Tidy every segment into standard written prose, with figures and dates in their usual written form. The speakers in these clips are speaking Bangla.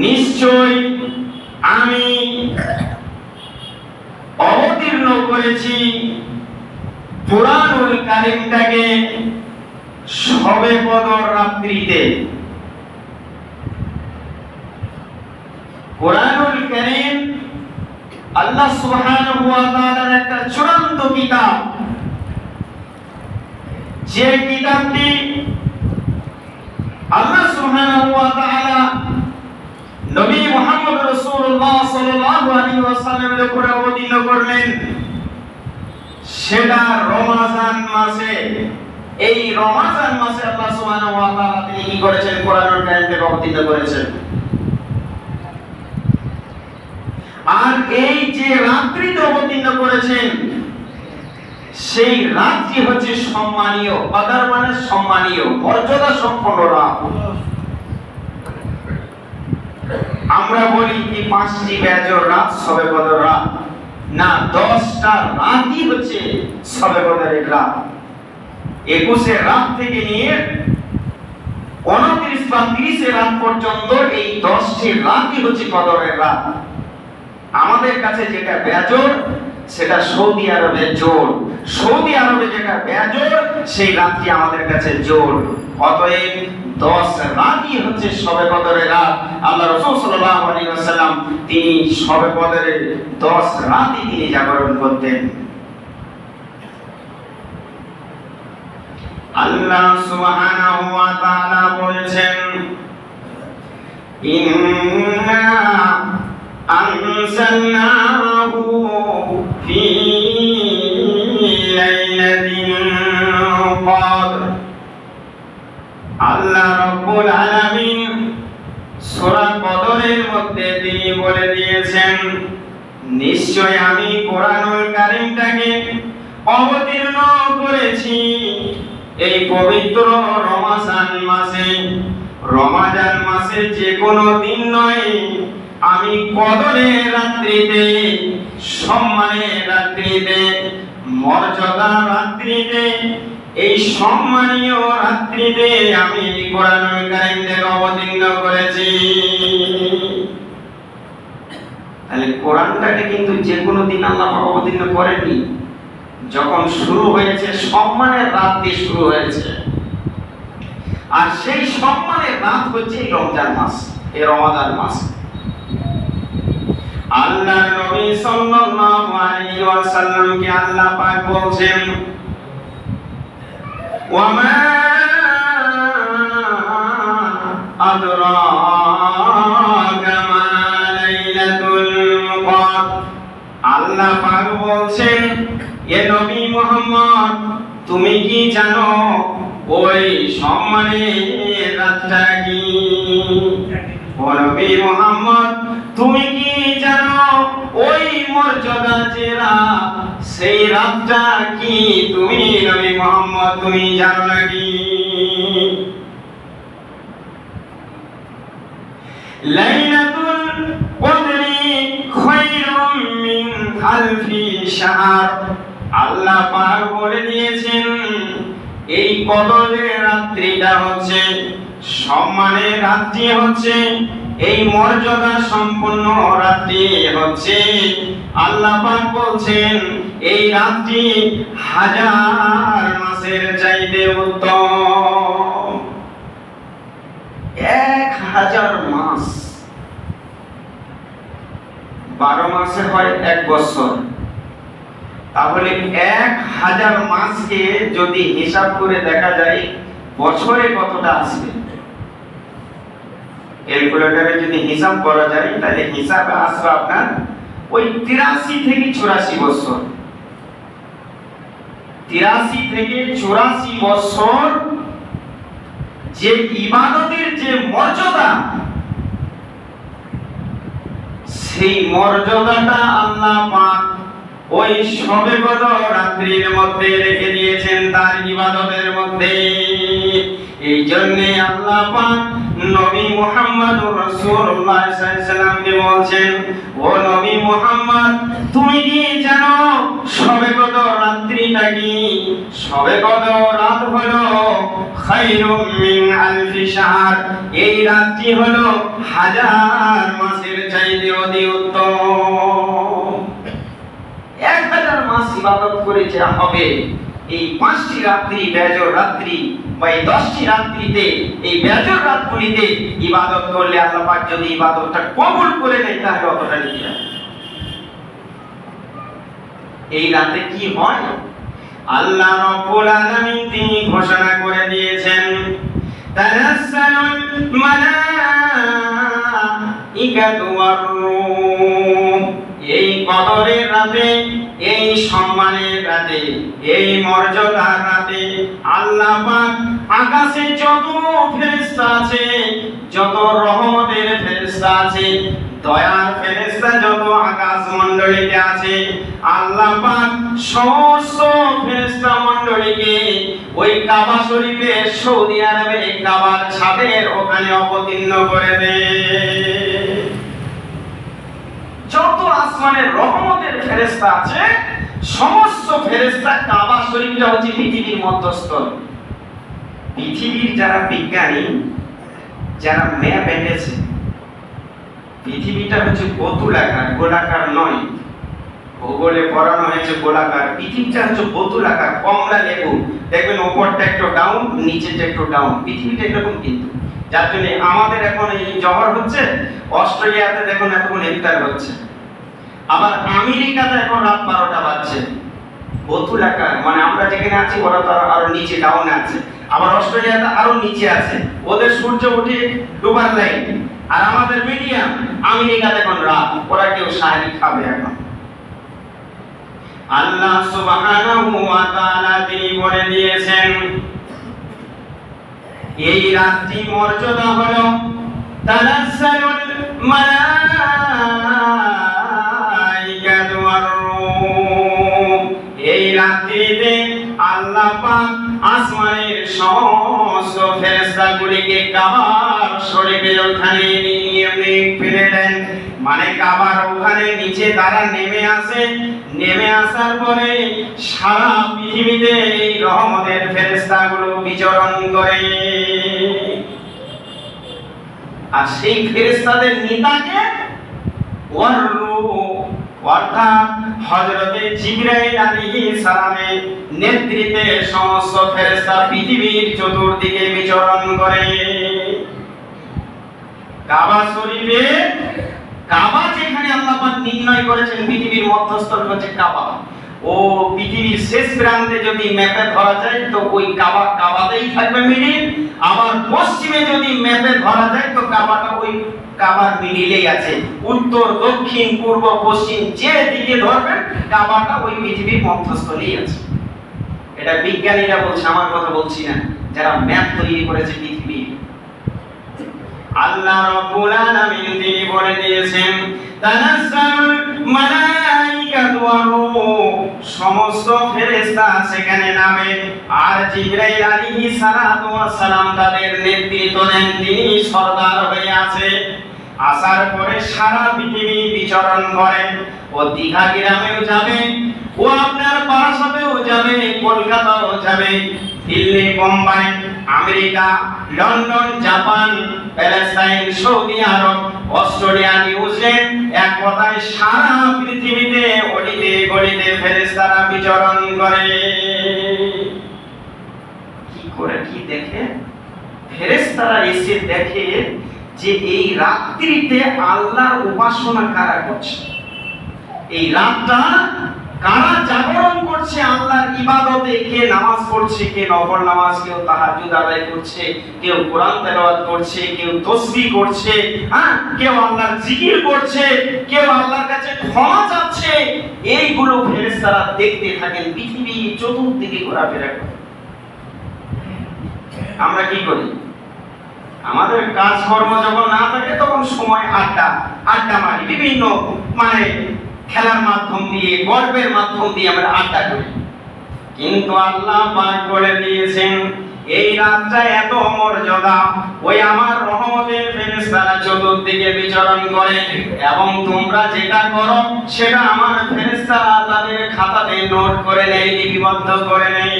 নিশ্চয় আমি অবতীর্ণ করেছি কুরআনুল কারীমটাকে শবে কদর রাত্রিতে। কুরআনুল কারীম আল্লাহ সুবহানাহু ওয়া তাআলার একটা চূড়ান্ত কিতাব, যে কিতাবটি আল্লাহ সুবহানাহু ওয়া তাআলা নবী মুহাম্মদ রাসূলুল্লাহ সাল্লাল্লাহু আলাইহি ওয়াসাল্লামের উপর অবতীর্ণ করলেন, সেটা রমজান মাসে। এই রমজান মাসে আল্লাহ সুবহানাহু ওয়া তাআলা তিনি কি করেছেন? কুরআনুল কারীমকে অবতীর্ণ করেছেন। আর এই যে রাত্রিতে অবতীর্ণ করেছেন, সেই রাত্রি হচ্ছে সম্মানীয়, কদর মানে সম্মানীয়, মর্যাদা সম্পন্ন রাত। আমরা বলি কি 5টি বেজর রাত শবে কদর রাত, না, 10টা রাতই হচ্ছে শবে কদরের রাত। 21 রাত থেকে নিয়ে 29 বা 30 রাত পর্যন্ত এই 10টি রাতই হচ্ছে কদরের রাত। আমাদের কাছে যেটা বেজর সেটা সৌদি আরবের জোর, সৌদি আরবে যেটা বেজর সেই রাতটি আমাদের কাছে জোর। অতএব 10 রাতই হচ্ছে শবে কদরের রাত। আল্লাহ রাসূল সাল্লাল্লাহু আলাইহি ওয়াসাল্লাম তিনি শবে কদরের 10 রাতই তিনি জাগরণ করতেন। আল্লাহ সুবহানাহু ওয়া তাআলা বলেছেন, ইন্না আনজালনাহু ফি লাইলাতিল কদর। আল্লাহ রাব্বুল আলামিন সূরা কদরের মধ্যে তিনি বলে দিয়েছেন, নিশ্চয় আমি কুরআনুল কারীমটাকে অবতীর্ণ করেছি এই পবিত্র রমজান মাসে। রমজান মাসে যে কোনো দিন নয়, আমি কদরের রাত্রিতে, সম্মানের রাত্রিতে, মর্যাদার রাত্রিতে, এই সম্মানীয় রাত্রিতে আমি কুরআনুল কারীমকে অবতীর্ণ করেছি। তাহলে কোরআনটাকে কিন্তু যে কোনো দিন আল্লাহ অবতীর্ণ করেননি। যখন শুরু হয়েছে সম্মানের রাত দিয়ে শুরু হয়েছে, আর সেই সম্মানের রাত হচ্ছে এই রমজান মাস, এই রমজান মাস। আল্লাহর নবী সাল্লাল্লাহু আলাইহি ওয়াসাল্লামকে আল্লাহ পাক বলেন, ওয়ামা আদরাকা মা লাইলাতুল কদর। আল্লাহ পাক বলেন, এ নবী মুহাম্মদ, তুমি কি জানো ওই সম্মানের রাতটা কি? ও নবী মুহাম্মদ, তুমি কি জানো ওই মর্যাদা যে রাত, সেই রাতটা কি? তুমি নবী মুহাম্মদ, তুমি জানো নাকি? লাইলাতুল কদরি খায়রুম মিন আলফি শাহর। আল্লাহ পাক বলে দিয়েছেন, এই কদরের রাত্রিটা হচ্ছে সম্মানের রাত্রি, হচ্ছে এই মর্যাদা সম্পন্ন রাত্রি হচ্ছে। আল্লাহ পাক বলছেন, এই রাত্রি 1000 মাসের চাইতে উত্তম। 1000 মাস, 12 মাসে হয় 1 বছর। তাহলে 1000 মাসকে যদি হিসাব করে দেখা যায় বছরে কতটা আসবে, ক্যালকুলেটরে যদি হিসাব করা যায়, তাহলে হিসাবে আসবে আপনার ওই 83 থেকে 84 বছর। 83 থেকে 84 বছর যে ইবাদতের যে মর্যাদা, সেই মর্যাদাটা আল্লাহ পাক ওই শবে কদর রাত্রির মধ্যে রেখে দিয়েছেন তার ইবাদতের মধ্যে। এই জন্য আল্লাহ পাক নবী মুহাম্মদুর রাসূলুল্লাহ সাল্লাল্লাহু আলাইহি সাল্লামকে বলছেন, ও নবী মুহাম্মদ, তুমি কি জানো শবে কদর রাত্রিটা কি? শবে কদর রাত হলো খায়রুম মিন আলফি শাহর, এই রাতটি হলো হাজার মাসের চাইতে অধিক উত্তম। 1000 মাস ইবাদত করে যা হবে, এই 5টি রাত্রি বেজর রাত্রি বা এই 10টি রাত্রিতে, এই বেজর রাতগুলিতে ইবাদত করলে আল্লাহ পাক যদি ইবাদতটা কবুল করে নেয় তাহলে অতটা নিয়ে এই রাতে কি হয়? আল্লাহ রাব্বুল আলামিন তিনি ঘোষণা করে দিয়েছেন, তানাসালুল মালাইকাতু ওয়ার রূহ, এই কদরের রাতে, এই সম্মানের রাতে, এই মর্যাদার রাতে আল্লাহ পাক আকাশে যত ফেরেশতা আছে, যত রহমতের ফেরেশতা আছে, দয়ার ফেরেশতা যত আকাশ মণ্ডলীতে আছে, আল্লাহ পাক সমস্ত ফেরেশতা মণ্ডলীকে ওই কাবা শরীফে সৌদি আরবে কাবার ছাদের ওখানে অবতীর্ণ করে দেয়। যত আসমানের রহমতের ফেরেশতা আছে সমস্ত ফেরেশতা, কাবা শরীফটা হচ্ছে পৃথিবীর মধ্যস্থল। পৃথিবীর যারা বিজ্ঞানী, যারা ম্যাপ এঁকেছে, পৃথিবীটা হচ্ছে বতুলাকার, গোলাকার নয়। ভূগোলে পড়ানো হয়েছে গোলাকার, পৃথিবীটা হচ্ছে বতুলাকার, কমলা লেবু, দেখবেন উপরটা একটু ডাউন, নিচেটা একটু ডাউন, পৃথিবীটা এরকম কিন্তু। যার জন্য আমাদের এখন এই জহর হচ্ছে, অস্ট্রেলিয়াতে দেখুন এখন ইফতার হচ্ছে, আবার আমেরিকাতে এখন রাত 12টা বাজছে। বতুলাকার মানে আমরা যেখানে আছি ওরা তো আরো নিচে ডাউনে আছে, আবার অস্ট্রেলিয়াতে আরো নিচে আছে, ওদের সূর্য উঠে ডুবার লাইন, আর আমাদের মিডিয়াম। আমেরিকাতে এখন রাত, ওরা কেউ সাহারি খাবে এখন। আল্লাহ সুবহানাহু ওয়া তাআলা তিনি বলে দিয়েছেন, এই রাতটি মর্যাদা হলো তানাসালুল মালাইকাতু ওয়ার রূহ, এই রাত্রিতে আল্লাহ পাক আসমানের সমস্ত ফেরেশতাগুলিকে কাবার শরীফের ওখানে নিয়ে ফিরে দেন। মানে কাবার ওখানে নিচে তারা নেমে আসে, নেমে আসার পরে সারা পৃথিবীতে এই রহমতের ফেরেশতাগুলো বিচরণ করে। আর সেই ফেরেশতাদের নেতাকে ওয়ার রূহ, অর্থাৎ হযরতে জিবরাইল আলাইহিস সালামের নেতৃত্বে সমস্ত ফেরেশতা পৃথিবীর চতুর্দিকে বিচরণ করে। কাবা শরীফে, কাবা যেখানে আল্লাহ পাক নির্ণয় করেছেন পৃথিবীর মধ্যস্থল হচ্ছে কাবা, ও পৃথিবীর শেষ প্রান্তে যদি ম্যাপে ধরা যায় তো ওই কাবাতেই থাকবে মিডিল, আবার পশ্চিমে যদি ম্যাপে ধরা যায় তো কাবাটা ওই কাবার মিডিলেই আছে। উত্তর, দক্ষিণ, পূর্ব, পশ্চিম যে দিকে ধরবেন কাবাটা ওই পৃথিবীর মধ্যস্থলেই আছে। এটা বিজ্ঞানীরা বলছে, আমার কথা বলছি না, যারা ম্যাপ তৈরি করেছে পৃথিবীর। আল্লাহ রাব্বুল আলামিন তিনি বলে দিয়েছেন, তানাসালুল মালাইকাতু ওয়ার রূহ, সমস্ত ফেরেশতা সেখানে নামে, আর জিবরাইল আলাইহিস সালাতু ওয়াস সালাম তাদের নেতৃত্ব নেন, তিনি সরদার হয়ে আছে। আসার পরে সারা পৃথিবী বিচরণ করেন, ও দীঘা গ্রামেও যাবে, ও আপনার বারাসাতেও যাবে, কলকাতাও যাবে, Delhi, Bombay, America, London, Japan, Palestine, সৌদি আরব, অস্ট্রেলিয়া, নিউজিল্যান্ড, এক কথায় সারা পৃথিবীতে অলিতে গলিতে ফেরেশতারা বিচরণ করে। কি করে কি দেখে? ফেরেশতারা এসে দেখে যে এই রাত্রিতে আল্লাহর উপাসনা কারা করছে, এই রাতটা কারা জাগরণ করছে আল্লাহর ইবাদতে, কে নামাজ পড়ছে, কে নফল নামাজ, কেউ তাহাজ্জুদ আদায় করছে, কেউ কোরআন তেলাওয়াত করছে, কেউ তাসবিহ করছে, কেউ আল্লাহর জিকির করছে, কেউ আল্লাহর কাছে ক্ষমা চাচ্ছে। এইগুলো ফেরেশতারা দেখতে থাকেন, পৃথিবী চতুর্দিকে ঘোরাফেরা করে। আমরা কি করি? আমাদের কাজকর্ম যখন না থাকে তখন সময় আড্ডা মারি, বিভিন্ন মানে খেলার মাধ্যম দিয়ে, গল্পের মাধ্যম দিয়ে আমরা আড্ডা করি। কিন্তু আল্লাহ পাক বলে দিয়েছেন, এই রাতটা এত মর্যাদা, ওই আমার রহমতের ফেরেশতারা চতুর্দিকে বিচরণ করে, এবং তোমরা যেটা করো সেটা আমার ফেরেশতারা তাদের খাতাতে নোট করে নেয়, লিপিবদ্ধ করে নেয়।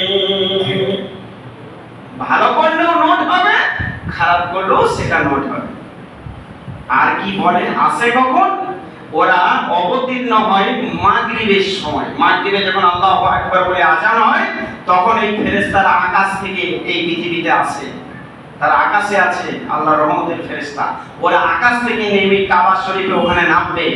ভালো করলেও নোট হবে, খারাপ করলেও সেটা নোট হবে। আর কি বলে আসে কখন? ওরা অবতীর্ণ হয় মাগরিবের সময়। মাগরিবে যখন আল্লাহু আকবার বলে আজান হয়, তখন এই ফেরেশতারা আকাশ থেকে এই পৃথিবীতে আসে। তারা আকাশে আছে, আল্লাহর রহমতের ফেরেশতা। ওরা আকাশ থেকে নেমে কাবা শরীফে ওখানে নামবে,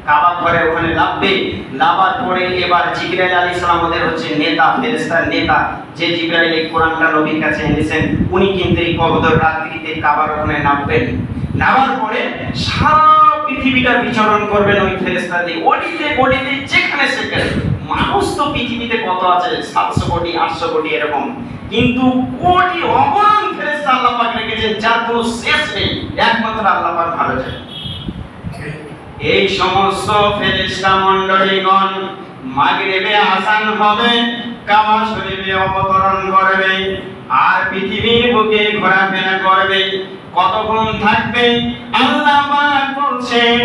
কাবা ঘরে ওখানে নামবে। নামার পরে এবার জিবরাইল আলাইহিস সালাম ওদের হচ্ছে নেতা, ফেরেশতার নেতা, যে জিবরাইল এই কোরআনটা নবীর কাছে এনেছেন, উনি কিন্তু এই কবদর রাত্রিতে কাবার ওখানে নামবেন। নামার পরে সারা পৃথিবীটা বিচরণ করবেন ওই ফেরেশতা দিয়ে, ওডিতে ওডিতে যেখানে সেখানে। মানুষ তো পৃথিবীতে কত আছে, 700 কোটি 800 কোটি এরকম, কিন্তু কোটি অগণন ফেরেশতা আল্লাহ পাক রেখেছেন, যার কোনো শেষ নেই, একমাত্র আল্লাহ পাক ভালো জানেন। এই সমস্ত ফেরেশতা মণ্ডলীগণ মাগরিবে আযান হবে, কাবা শরীফে অবতরণ করবে, আর পৃথিবীর বুকে ঘোরাফেরা করবে। কতক্ষণ থাকবে? আল্লাহ পাক বলছেন,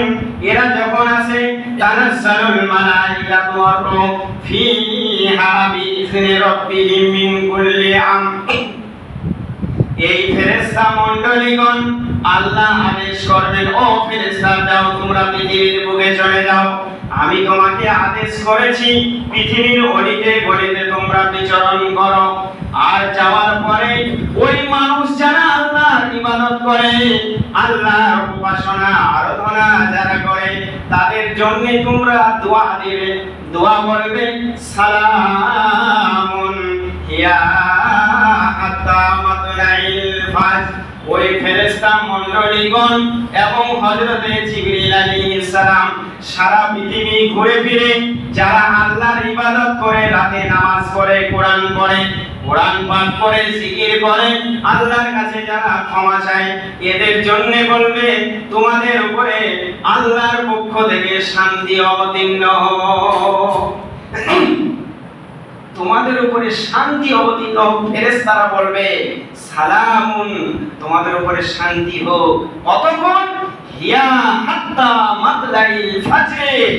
এরা যখন আসে তানাজ্জালুল মালাইকাতু ওয়া রূহ ফিহা বিইذনি রাব্বিহিম মিন কুল্লি আমর। এই ফেরেশতা মণ্ডলীগণ আল্লাহ আদেশ করবেন, ও ফেরেশতা যাও, তোমরা পৃথিবীর বুকে চলে যাও। আমি তোমাকে আদেশ করেছি পৃথিবীর অলিতে গলিতে তোমরা বিচরণ করো। আর যাওয়ার পরে ওই মানুষ যারা আল্লাহর ইবাদত করে, আল্লাহর উপাসনা আরাধনা যারা করে, তাদের জন্য তোমরা দোয়া দিবে, দোয়া করবে, সালামুন ইয়া হাত্তা মাতলাইল ফাজর। ওই ফেরেশতা মণ্ডলীগণ এবং হযরতে জিবরিল আলাইহিস সালাম সারা পৃথিবী ঘুরে ফিরে যারা আল্লাহর ইবাদত করে, রাতে নামাজ পড়ে, কোরআন পড়ে, কোরআন পাঠ করে, জিকির করে, আল্লাহর কাছে যারা ক্ষমা চায়, এদের জন্য বলবে তোমাদের উপরে আল্লাহর পক্ষ থেকে শান্তি অবতীর্ণ হোক, তোমাদের উপরে শান্তি অবতীর্ণ হোক। ফেরেশতারা বলবে সালামুন, তোমাদের উপরে শান্তি হোক। কতক্ষণ? হিয়া হাত্তা মাতলাইল ফাজর,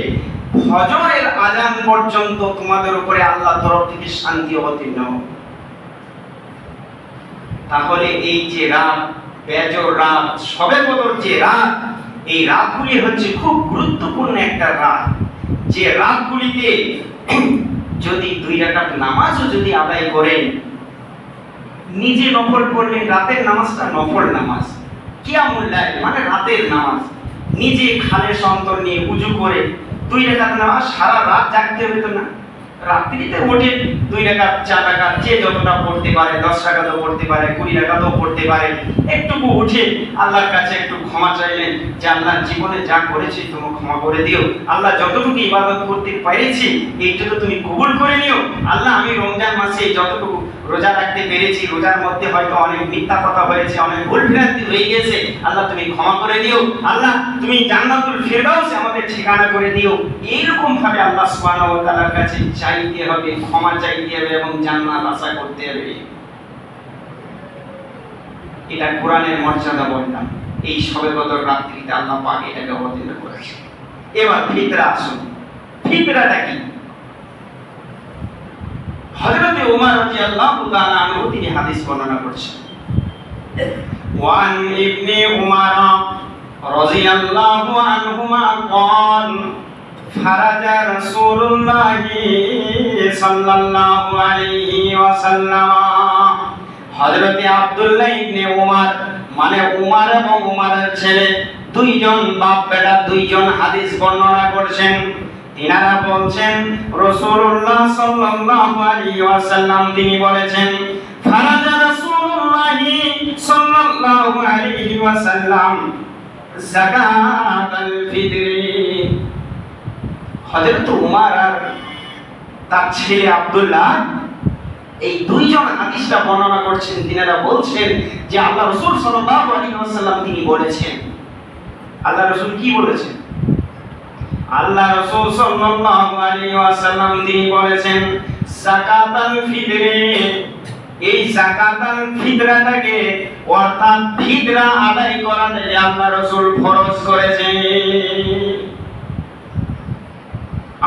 ফজরের আযান পর্যন্ত তোমাদের উপরে আল্লাহর তরফ থেকে শান্তি অবতীর্ণ হোক। তাহলে এই যে রাত, বেজর রাত, শবে কদর যে রাত, এই রাতগুলি হচ্ছে খুব গুরুত্বপূর্ণ একটা রাত, যে রাতগুলিতে যদি 2 রাকাত নামাজও যদি আদায় করেন, নিজে নফল পড়লেন, রাতের নামাজটা নফল নামাজ, কিয়ামুল লাইল মানে রাতের নামাজ, নিজে খালেস অন্তর নিয়ে ওযু করে 2 রাকাত নামাজ, সারা রাত জাগতে হতো না। রাত্রিতে উঠে 2 রাকাত 4 রাকাত যে যতটা পড়তে পারে, 10 রাকাতও পড়তে পারে, 20 রাকাতও পড়তে পারে, একটুকু উঠে আল্লাহর কাছে একটু ক্ষমা চাইলেন যে আল্লাহ জীবনে যা করেছি তুমি ক্ষমা করে দিও, আল্লাহ যতটুকু ইবাদত করতে পেরেছি এইটুকু তুমি কবুল করে নিও, আল্লাহ আমি রমজান মাসে যতটুকু রোজা রাখতে পেরেছি, রোজার মধ্যে হয়তো অনেক মিথ্যা কথা হয়েছে, অনেক ভুল ভ্রান্তি হয়ে গেছে, আল্লাহ তুমি ক্ষমা করে দিও, আল্লাহ তুমি জান্নাতুল ফিরদাউস আমাদের ঠিকানা করে দিও। এইরকম ভাবে আল্লাহ সুবহানাহু ওয়া তাআলার কাছে চাইতে হবে, ক্ষমা চাইতে হবে এবং জান্নাত আশা করতে হবে। এটা কোরআনের মর্যাদা বললাম। এই শবে কদর রাত্রিতে আল্লাহ পাক এটাকে অবতীর্ণ করেছে। এবার ফিতরা আসুন, ফিতরাটা কি? হযরতে ওমর রাদিয়াল্লাহু তাআলা আনহু তিনি হাদিস বর্ণনা করেছেন, ওয়ান ইবনে উমর রাদিয়াল্লাহু আনহুমা قال ফারাজা রাসূলুল্লাহ সাল্লাল্লাহু আলাইহি ওয়াসাল্লাম। হযরতে আব্দুল্লাহ ইবনে উমর মানে উমর এবং উমরের ছেলে দুইজন বাপ বেটা দুইজন হাদিস বর্ণনা করেছেন। তিনারা বলছেন রাসূলুল্লাহ সাল্লাল্লাহু আলাইহি ওয়াসাল্লাম তিনি বলেছেন, ফারাজা রাসূলুল্লাহ সাল্লাল্লাহু আলাইহি ওয়াসাল্লাম যাকাতুল ফিতর। হযরত উমর আর তার ছেলে আব্দুল্লাহ এই দুইজন হাদিসটা বর্ণনা করছেন। তিনারা বলছেন যে আল্লাহ রাসূল সাল্লাল্লাহু আলাইহি ওয়াসাল্লাম তিনি বলেছেন। আল্লাহ রাসূল কি বলেছেন? আল্লাহ রাসূল সাল্লাল্লাহু আলাইহি ওয়াসাল্লাম তিনি বলেছেন যাকাতুল ফিতর এই যাকাতুল ফিতরাটাকে অর্থাৎ ফিতরা আদায় করাটা আল্লাহ রাসূল ফরজ করেছেন।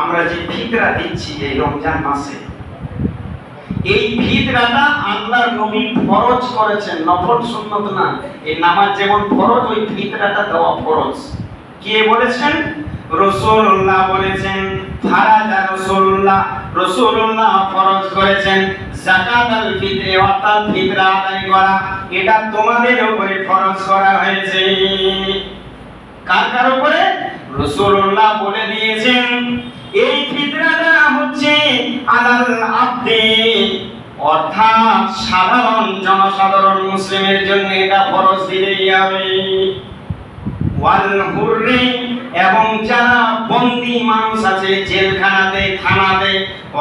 আমরা যে ফিতরা দিচ্ছি এই রমজান মাসে, এই ফিতরাটা আল্লাহর নবী ফরজ করেছেন, নফল সুন্নাত না। এই নামাজ যেমন ফরজ, ওই ফিতরাটা দেওয়া ফরজ। কে বলেছেন? রাসূলুল্লাহ বলেছেন। ফারাজা রাসূলুল্লাহ ফরজ করেছেন যাকাতুল ফিতর অর্থাৎ ফিতরা আদায় করা, এটা তোমাদের উপরে ফরজ করা হয়েছে। কার উপরে? রাসূলুল্লাহ বলে দিয়েছেন এই ফিতরাটা হচ্ছে আলাল আবদি, অর্থাৎ সাধারণ জনসাধারণ মুসলিমের জন্য এটা ফরজ দিতেই হবে। ওয়াল হুররি, এবং যারা বন্দী মানুষ আছে জেলখানাতে, থানাতে,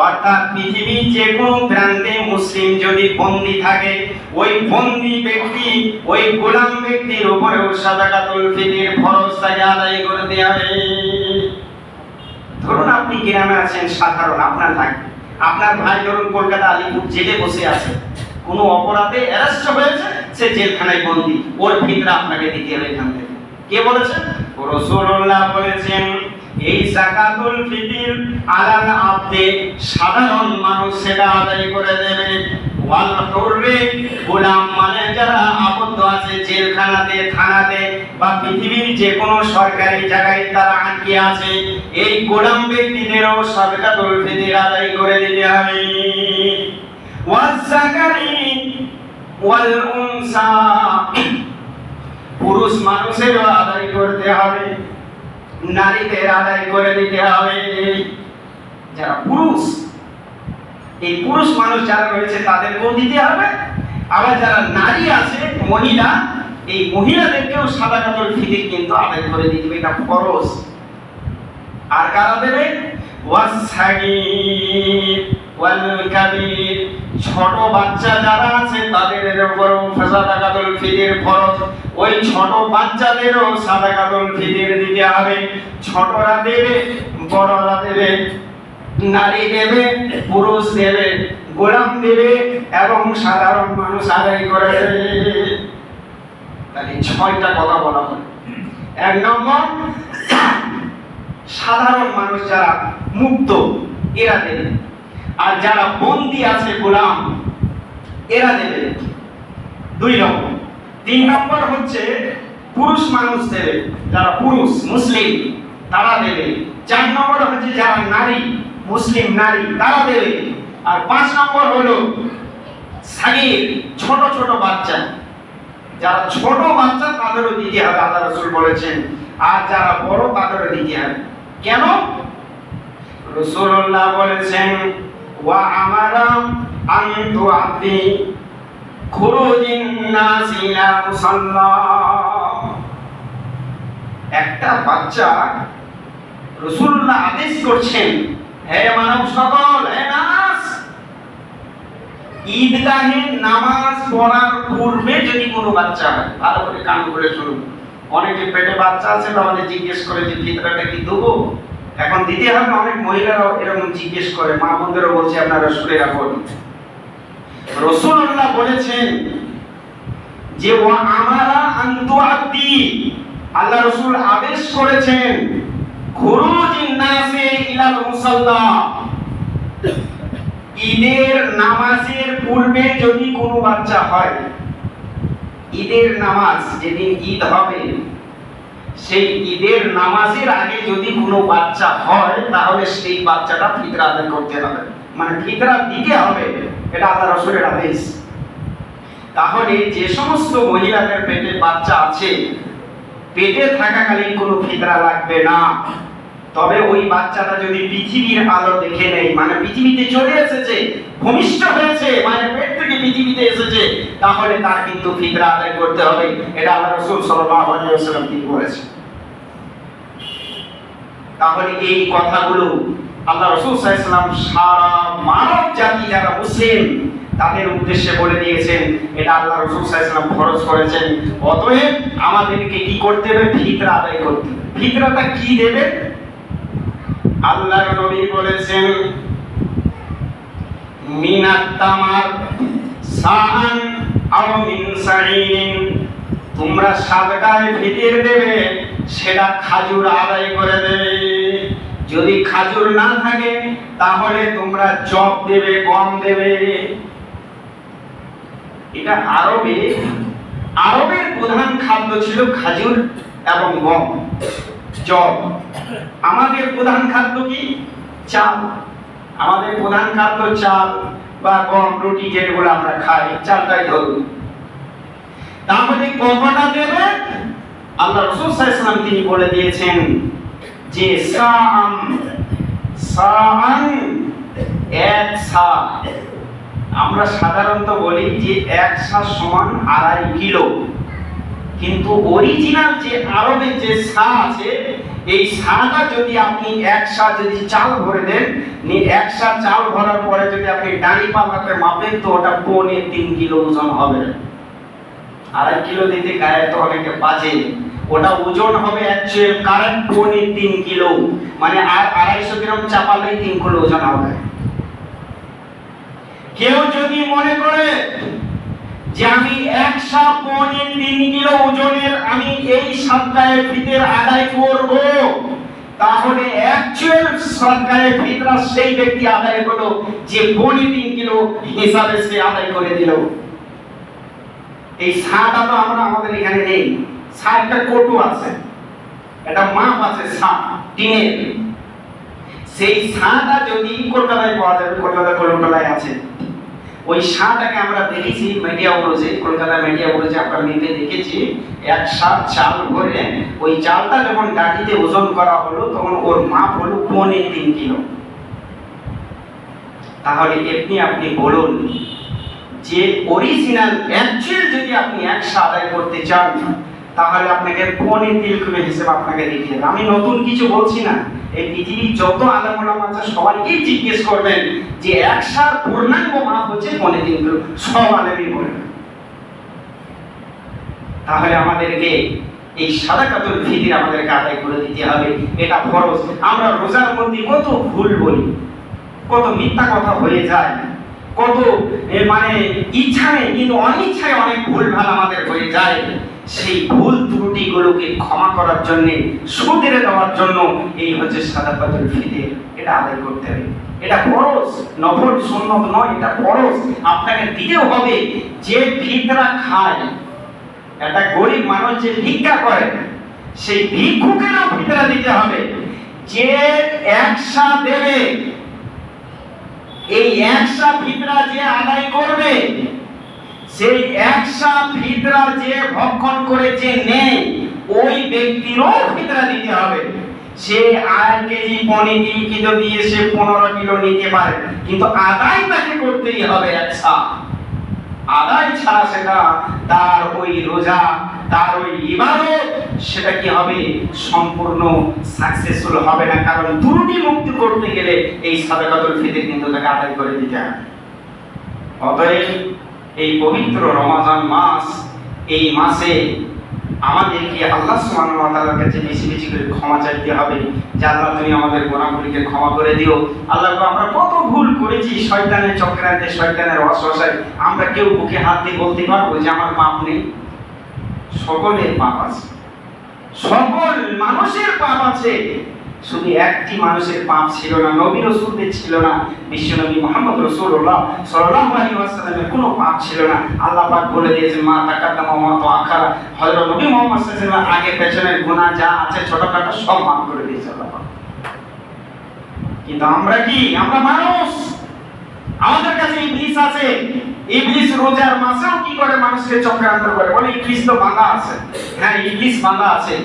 অর্থাৎ পৃথিবীর যে কোনো প্রান্তে মুসলিম যদি বন্দী থাকে, ওই বন্দী ব্যক্তি, ওই গোলাম ব্যক্তির উপরেও যাকাতুল ফিতর ফরজ তাকে আদায় করে দেওয়া হবে। ধরুন আপনি গ্রামে আছেন, সাধারণ আপনার ভাই, আপনার ভাই ধরুন কলকাতা আলিপুর জেলে বসে আছে, কোনো অপরাধে অ্যারেস্ট হয়েছে, সে জেলখানায় বন্দী, ওর ফিতরা আপনাকে দিতে হবে এখান থেকে। কে বলেছেন? রাসূলুল্লাহ বলেছেন এই যাকাতুল ফিতর আলাল আবদে, সাধারণ মানুষ সেটা আদায় করে দেবে। ওয়াল হুররি, গোলাম মানে যারা আবদ্ধ আছে জেলখানাতে, থানাতে বা পৃথিবীর যে কোনো সরকারি জায়গায় তারা আটকে আছে, এই গোলাম ব্যক্তিদেরও যাকাতুল ফিতর আদায় করে দিতে হবে। ওয়াজ যাকারি ওয়াল উনসা, পুরুষ মানুষেরও আদায় করতে হবে, নারীদের আদায় করে দিতে হবে। যারা পুরুষ, এই পুরুষ মানুষ যারা রয়েছে তাদেরকেও দিতে হবে। আবার যারা নারী আছে, মহিলা, এই মহিলাদেরকেও যাকাতুল ফিতর কিন্তু আদায় করে দিতে হবে, এটা ফরজ। আর কারা দেবে? ওয়াসসাগীর ওয়াল কাবীর, ছোট বাচ্চা যারা আছে তাদের উপরও যাকাতুল ফিতর ফরজ। ওই ছোট বাচ্চাদেরও যাকাতুল ফিতর দিতে হবে। ছোটরা দেবে, বড়রা দেবে, নারী দেবে, পুরুষ দেবে, গোলাম দেবে এবং সাধারণ মানুষ আদায় করে দেবে। তাহলে 6টা কথা বলা হলো। 1 নম্বর, সাধারণ মানুষ যারা মুক্ত এরা দেবে, আর যারা বন্দী আছে গোলাম এরা দেবে। 2 নম্বর। 3 নম্বর হচ্ছে পুরুষ মানুষ দেবে, যারা পুরুষ মুসলিম তারা দেবে। 4 নম্বর হচ্ছে যারা নারী, মুসলিম নারী তারা দেবে। আর 5 নম্বর হলো সাগীর, ছোট ছোট বাচ্চা, যারা ছোট বাচ্চা তাদেরও দিতে হবে, আল্লাহ রাসূল বলেছেন। আর যারা বড় তাদেরও দিতে হবে। কেন? রাসূলুল্লাহ বলেছেন ওয়া আমারা আন তুআতি খুরুজিন নাস ইলা মুসাল্লা। একটা বাচ্চা, রাসূলুল্লাহ আদেশ করছেন, হে মানব সকল, হে নাস, ঈদগাহে নামাজ পড়ার পূর্বে যদি কোনো বাচ্চা হয়, ভালো করে কান করে শুনুন। অনেকে পেটে বাচ্চা আছে, তাহলে জিজ্ঞেস করে যে ফিতরাটা কি দেবো, এখন দিতে হবে। অনেক মহিলারাও এরকম জিজ্ঞেস করে, মা বোনদেরও বলছে আপনারা শুনে রাখুন। রাসূলুল্লাহ বলেছেন যে ওয়া আমারা আন তুআতি, আল্লাহ রাসূল আদেশ করেছেন খুরুজিন নাসি ইলাল মুসাল্লা, ঈদের নামাজের পূর্বে যদি কোনো বাচ্চা হয়, ঈদের নামাজ যেদিন ঈদ হবে সেই ঈদের নামাজের আগে যদি কোনো বাচ্চা হয়, তাহলে সেই বাচ্চাটা ফিতরা আদায় করতে হবে, মানে ফিতরা দিতে হবে। এটা আল্লাহ রাসূলের আদেশ। তাহলে যে সমস্ত মহিলাদের পেটে বাচ্চা আছে, পেটে থাকাকালীন কোনো ফিতরা লাগবে না। তবে ওই বাচ্চাটা যদি পৃথিবীর আলো দেখে নেই, মানে পৃথিবীতে চলে এসেছে, ভূমিষ্ঠ হয়েছে, মানে পেট থেকে পৃথিবীতে এসেছে, তাহলে তার কিন্তু ফিতরা আদায় করতে হবে। এটা আল্লাহ রাসূল সাল্লাল্লাহু আলাইহি ওয়াসাল্লাম তিনি বলেছেন। তাহলে এই কথাগুলো আল্লাহ রাসূল সাল্লাল্লাহু আলাইহি ওয়াসাল্লাম সারা মানব জাতি যারা মুসলিম তাদের উদ্দেশ্যে বলে দিয়েছেন, এটা আল্লাহ রাসূল সাল্লাল্লাহু আলাইহি ওয়াসাল্লাম ফরজ করেছেন। অতএব আমাদেরকে কি করতে হবে? ফিতরা আদায় করতে হবে। ফিতরাটা কি দেবে? আল্লাহর নবী বলেছেন মিনাত তামার সাআন আও মিন সাঈন, তোমরা সাদকায়ে ফিতর দেবে, সেটা খাজুর আদায় করে দেবে। যদি খাজুর না থাকে তাহলে তোমরা জব দেবে, গম দেবে। এটা আরবের প্রধান খাদ্য ছিল খাজুর এবং গম, জব। আমাদের প্রধান খাদ্য কি? চাল। আমাদের প্রধান খাদ্য চাল বা গম, রুটি যেগুলো আমরা খাই, চালটাই ধরুন। তাহলে কতটা দেবে? আল্লাহ রাসূল সাল্লাল্লাহু আলাইহি ওয়াসাল্লাম তিনি বলে দিয়েছেন যে সাআন এক সা। আমরা সাধারণত বলি যে এক সা সমান 2.5 কিলো, কিন্তু অরিজিনাল যে আরবের যে সা আছে, এই সাটা যদি আপনি এক সা যদি চাল ভরে দেন, এক সা চাল ভরার পরে যদি আপনি দাঁড়ি পাল্লাতে মাপেন, তো ওটা 3.5 কিলো ওজন হবে। 2.5 কিলো দিতে গায়ে তো অনেকে বাজে, ওটা ওজন হবে অ্যাকচুয়াল কারেন্ট 3.5 কিলো, মানে আর 250 গ্রাম চাপালেই 3 কিলো ওজন হবে। কেউ যদি মনে করে যে আমি এক সা 3.5 কিলো ওজনের আমি এই সাদকায়ে ফিতর আদায় করব, তাহলে অ্যাকচুয়াল সাদকায়ে ফিতর সেই ব্যক্তি আদায় হলো যে 3.5 কিলো হিসাবে সে আদায় করে দিল। এই সাটা তো আমরা আমাদের এখানে নেই। সা একটা কটু আছে, এটা মাপ আছে, সা টিনের। সেই সাটা যদি কলকাতায় পাওয়া যাবে, কলকাতা কলকাতায় আছে, ওই সাটাকে আমরা দেখেছি মিডিয়া উড়োজে, কলকাতা মিডিয়া উড়োজে আমরা নিতে দেখেছি। এক সা চাল ভরে ওই চালটা যখন গাড়িতে ওজন করা হলো, তখন ওর মাপ হলো 3.5 কিলো। তাহলে আপনি বলুন যে অরিজিনাল অ্যাকচুয়াল যদি আপনি এক সা আদায় করতে চান, তাহলে আপনাকে 3.5 কিলো হিসেবে আপনাকে দিতে হবে। আমি নতুন কিছু বলছি না, এই পৃথিবীর যত আলেম ওলামা আছে সবাইকে জিজ্ঞেস করবেন যে এক সার পূর্ণাঙ্গ মাপ হচ্ছে 3.5 কিলো, সব আলেমই বলবেন। তাহলে আমাদেরকে এই সাদাকাতুল ফিতর আমাদেরকে আদায় করে দিতে হবে, এটা ফরজ। আমরা রোজার মধ্যে কত ভুল বলি, কত মিথ্যা কথা হয়ে যায়, কত মানে ইচ্ছা নেই কিন্তু অনিচ্ছায় অনেক ভুল ভাল আমাদের হয়ে যায়। সেই ভুল ত্রুটিগুলোকে ক্ষমা করার জন্য, শুধরে দেওয়ার জন্য এই হচ্ছে সাদাকাতুল ফিতর, এটা আদায় করতে হবে। এটা ফরজ, নফল সুন্নাত নয়, এটা ফরজ। আপনাকে দিতেও হবে। যে ফিতরা খায়, একটা গরিব মানুষ যে ভিক্ষা করে, সেই ভিক্ষুকেরও ফিতরা দিতে হবে। যে এক সা দেবে, এই এক সা ফিতরা যে আদায় করবে, সেই এক সা ফিতরা যে ভক্ষণ করে যে নেয়, ওই ব্যক্তিরও ফিতরা দিতে হবে। সে 8 কেজি 15 কিলো দিয়ে সে 15 কিলো নিতে পারে, কিন্তু আদায় তাকে করতেই হবে এক সা। আদায় ছাড়া সেটা তার ওই রোজা, তার ওই ইবাদত, সেটা কি হবে? সম্পূর্ণ সাকসেসফুল হবে না। কারণ ত্রুটি মুক্ত করতে গেলে এই সাদাকাতুল ফিতর কিন্তু তাকে আদায় করে দিতে হবে। অতএব এই পবিত্র রমজান মাস, এই মাসে আমাদেরকে আল্লাহ সুবহানাহু ওয়া তাআলার কাছে বেশি বেশি করে ক্ষমা চাইতে হবে যে আল্লাহ তুমি আমাদের গুনাহগুলিকে ক্ষমা করে দিও। আল্লাহ আমরা কত ভুল করেছি, শয়তানের চক্রান্তে, শয়তানের ওয়াসওয়াসায় আমরা কেউ বুকে হাত দিয়ে বলতে পারবো যে আমার পাপ নেই? সকলের পাপ আছে, সকল মানুষের পাপ আছে। শুধু একটি মানুষের পাপ ছিল না, নবী রাসূলদের ছিল না, বিশ্বনবী মুহাম্মদ রাসূলুল্লাহ সাল্লাল্লাহু আলাইহি ওয়াসাল্লামের কোনো পাপ ছিল না। আল্লাহ পাক বলে দিয়েছেন মা তাকাদ্দামা ওয়া মা তাআখারা, হযরত নবী মুহাম্মদ সাল্লাল্লাহু আলাইহি ওয়াসাল্লাম আগে পেছনের গুনাহ যা আছে ছোটখাটো সব মাফ করে দিয়েছে আল্লাহ পাক। কিন্তু আমরা কি? আমরা মানুষ, আমাদের কাছে ইবলিস আছে। ইবলিস রোজার মাসেও কি করে? মানুষকে চক্রান্ত করে। বলে ইবলিস তো বাঁধা আছে। হ্যাঁ, ইবলিস বাঁধা আছে,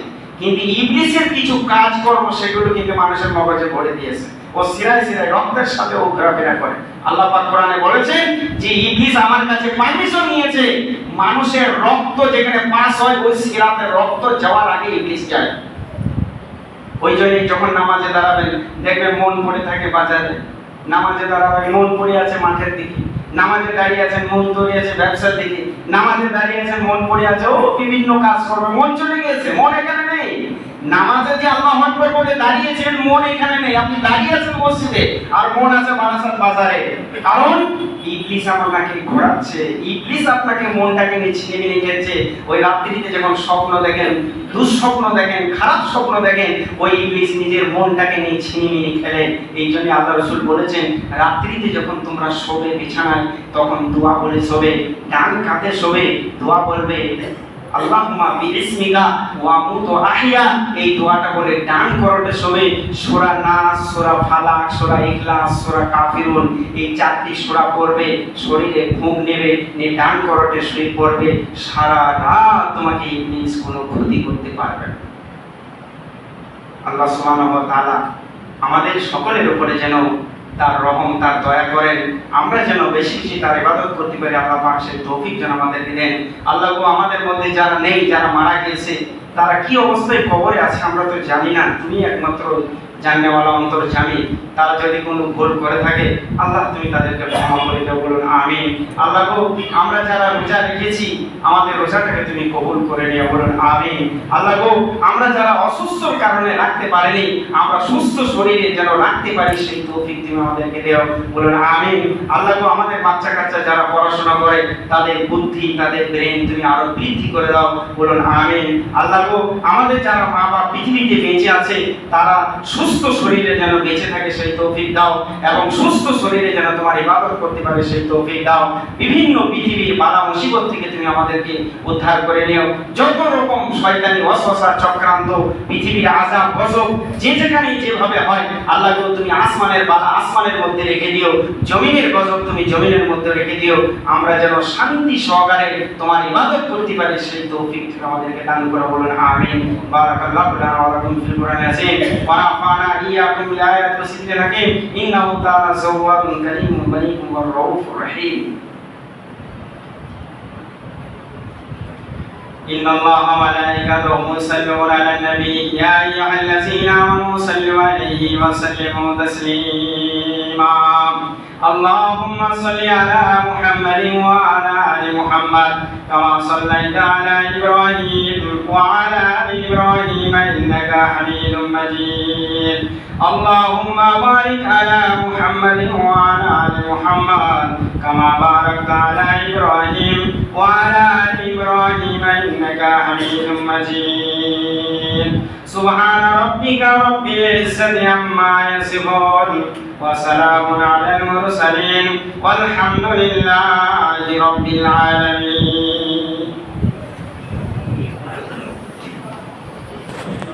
কিন্তু ইবলিসের কিছু কাজকর্ম সেগুলো কিন্তু মানুষের মগজে ভরে দিয়েছে। ও সিরায় সিরায় রক্তের সাথে ও ঘোরাফেরা করে। আল্লাহ পাক কোরআনে বলেছেন যে ইবলিস আমার কাছে পারমিশন নিয়েছে, মানুষের রক্ত যেখানে পাস হয় ওই সিরাতের রক্ত যাওয়ার আগে ইবলিস যায়। ওই জন্য যখন নামাজে দাঁড়াবেন দেখবেন মন পড়ে থাকে বাজারে, নামাজে দাঁড়াবেন মন পড়ে আছে মাঠের দিকে, নামাজে দাঁড়িয়ে আছেন মন পড়ে আছে ব্যবসার দিকে, নামাজে দাঁড়িয়ে আছেন মন পড়ে আছে ও বিভিন্ন কাজ করবে, মন চলে গেছে, মন এখানে নেই। নামাজে যে আল্লাহু আকবার বলে দাঁড়িয়েছেন, মন এখানে নেই, আপনি দাঁড়িয়ে আছেন মসজিদে আর মন আছে বারাসাত বাজারে। কারণ ইবলিস আপনাকে ঘোরাচ্ছে, ইবলিস আপনাকে মনটাকে নিয়ে ছিনিমিনি খেলছে। ওই রাত্রিতে যখন স্বপ্ন দেখেন, দুঃস্বপ্ন দেখেন, খারাপ স্বপ্ন দেখেন, ওই ইবলিস নিজের মনটাকে নিয়ে ছিনিমিনি খেলে। এই জন্য আল্লাহ রাসূল বলেছেন, রাত্রিতে যখন তোমরা শোবে বিছানায়, তখন দোয়া বলে শোবে, ডান কাঁধে শোবে, দোয়া বলবে আল্লাহুম্মা বিইসমিকা ওয়া আমুতু আহইয়া। এই দোয়াটা বলে ডান করোটে শোবে। সূরা নাস, সূরা ফালাক, সূরা ইখলাস, সূরা কাফিরুন, এই চারটি সূরা পড়বে, শরীরে ঘুম নেবে, নিয়ে ডান করোটে শুয়ে পড়বে। সারা রাত তোমাকে ইবলিস কোনো ক্ষতি করতে পারবে না। আল্লাহ সুবহানাহু ওয়া তাআলা আমাদের সকলের উপরে যেন তার রহম, তার দয়া করেন, আমরা যেন বেশি বেশি তার ইবাদত করতে পারি। আল্লাহ পাক সেই তৌফিক যেন আমাদেরকে দেন। আল্লাহ গো, আমাদের মধ্যে যারা নেই, যারা মারা গিয়েছে, তারা কি অবস্থায় কবরে আছে আমরা তো জানি না, তুমি একমাত্র জাননেওয়ালা, অন্তর জানি। তারা যদি কোনো ভুল করে থাকে, আল্লাহ তুমি তাদেরকে ক্ষমা করে দাও, বলুন আমিন। আল্লাহ গো, আমরা যারা রোজা রেখেছি, আমাদের রোজাটাকে তুমি কবুল করে নিও, বলুন আমিন। আল্লাহ গো, আমরা যারা অসুস্থর কারণে রাখতে পারিনি, আমরা সুস্থ শরীরে যেন রাখতে পারি, সেই তৌফিক তুমি আমাদেরকে দাও, বলুন আমিন। আল্লাহ গো, আমাদের বাচ্চা কাচ্চা যারা পড়াশোনা করে, তাদের বুদ্ধি, তাদের ব্রেন তুমি আরো বৃদ্ধি করে দাও, বলুন আমিন। আল্লাহ গো, আমাদের যারা মা বাবা পৃথিবীতে বেঁচে আছে, তারা সুস্থ শরীরে যেন বেঁচে থাকে, সেই তৌফিক দাও, এবং সুস্থ শরীরে যেন তোমার ইবাদত করতে পারে, সেই তৌফিক দাও। বিভিন্ন পৃথিবীর বালা মুসিবত থেকে তুমি আমাদেরকে উদ্ধার করে নিও। যত রকম শয়তানি ওয়াসওয়াসা চক্রান্ত, পৃথিবীর আযাব গজব যে যেখানে যেভাবে হয়, আল্লাহ গো, তুমি আসমানের বালা আসমানের মধ্যে রেখে দিও, জমিনের গজব তুমি জমিনের মধ্যে রেখে দিও। আমরা যেন শান্তি সহকারে তোমার ইবাদত করতে পারি, সেই তৌফিক তুমি আমাদেরকে দান করো, বলুন আমিন। বারাকাল্লাহু লানা ওয়া লাকুম ফিল কুরআনিল আযীম ওয়া নাফা'না ইয়্যাকুম বিল আয়াতি ওয়াস সিকরিল হাকীম। ইন্নাহু কানা যাওয়াবুন কারীমুন মালিকুন ওয়ার রাউফুর রহিম। إن الله وملائكته يصلون على النبي يا أيها الذين آمنوا صلوا عليه وسلموا تسليما اللهم صل على محمد وعلى آل محمد كما صليت على إبراهيم وعلى آل إبراهيم إنك حميد مجيد اللهم بارك على محمد وعلى آل محمد كما باركت على إبراهيم وعلى آل إبراهيم إنك حميد مجيد سبحان ربك رب العزة عما يصفون وسلام على المرسلين والحمد لله رب العالمين.